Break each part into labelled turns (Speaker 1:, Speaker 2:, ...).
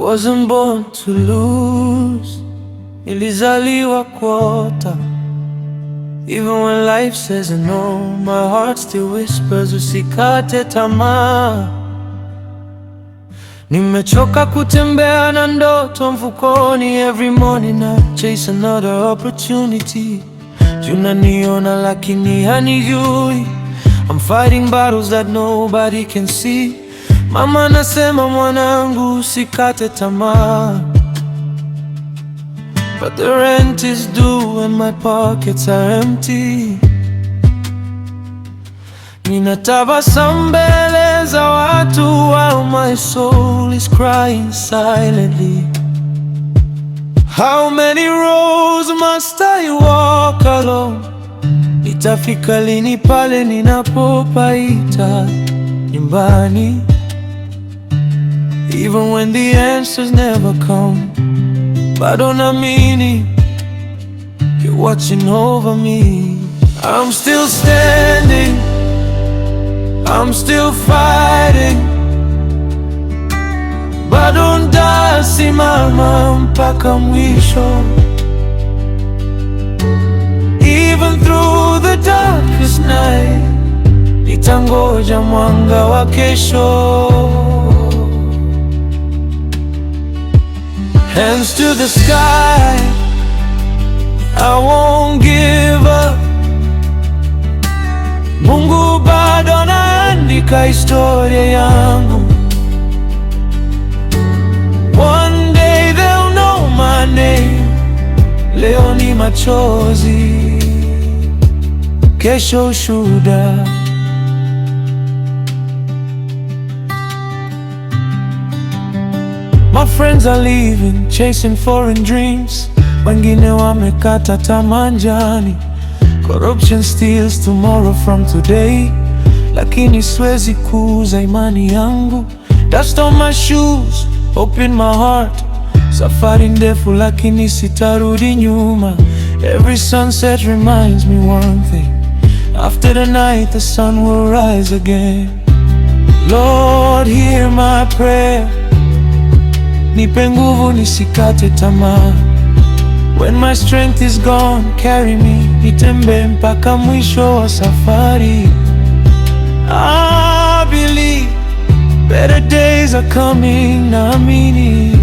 Speaker 1: wasn't born to lose, nilizaliwa kuota. Even when life says no, my heart still whispers usikate tamaa. Nimechoka kutembea na ndoto mfukoni, every morning I chase another opportunity. Junaniona lakini hanijui, I'm fighting battles that nobody can see. Mama nasema mwanangu usikate tamaa, but the rent is due and my pockets are empty. Ninatabasamu mbele za watu while my soul is crying silently. How many roads must I walk alone? Nitafika lini pale ninapopaita nyumbani? Even when the answers never come, bado naamini you're watching over me. I'm still standing, I'm still fighting, bado ntasimama mpaka mwisho. Even through the darkest night, nitangoja mwanga wa kesho. Hands to the sky, I won't give up. Mungu bado anaandika historia yangu. One day they'll know my name. Leo ni machozi, kesho ushuhuda. My friends are leaving, chasing foreign dreams. Wengine wamekata tamaa njiani. Corruption steals tomorrow from today, lakini siwezi kuuza imani yangu. Dust on my shoes, hope in my heart. Safari ndefu lakini sitarudi nyuma. Every sunset reminds me one thing: after the night the sun will rise again. Lord, hear my prayer, nipe nguvu nisikate tamaa. When my strength is gone, carry me, nitembe mpaka mwisho wa safari. I believe better days are coming, naamini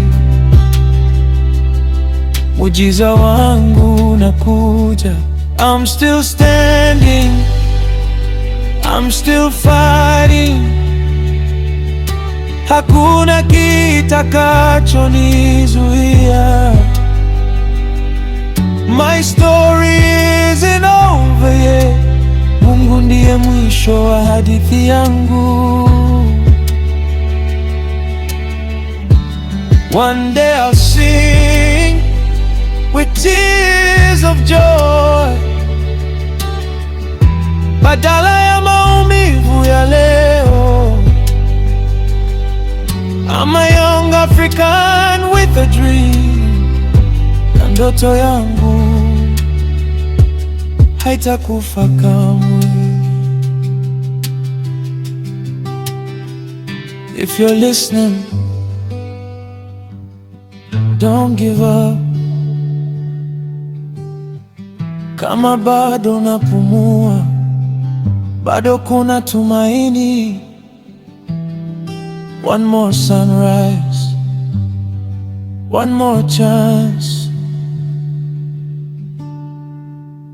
Speaker 1: muujiza wangu nakuja. I'm still standing, I'm still fighting, hakuna kitakachonizuia. My story isn't over yet. Mungu ndiye mwisho wa hadithi yangu. One day I'll sing with tears of joy, badala ya maumivu ya leo. I'm a young African with a dream, na ndoto yangu haitakufa kamwe. If you're listening, don't give up. Kama bado napumua, bado kuna tumaini. One more sunrise, one more chance,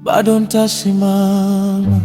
Speaker 1: bado ntasimama.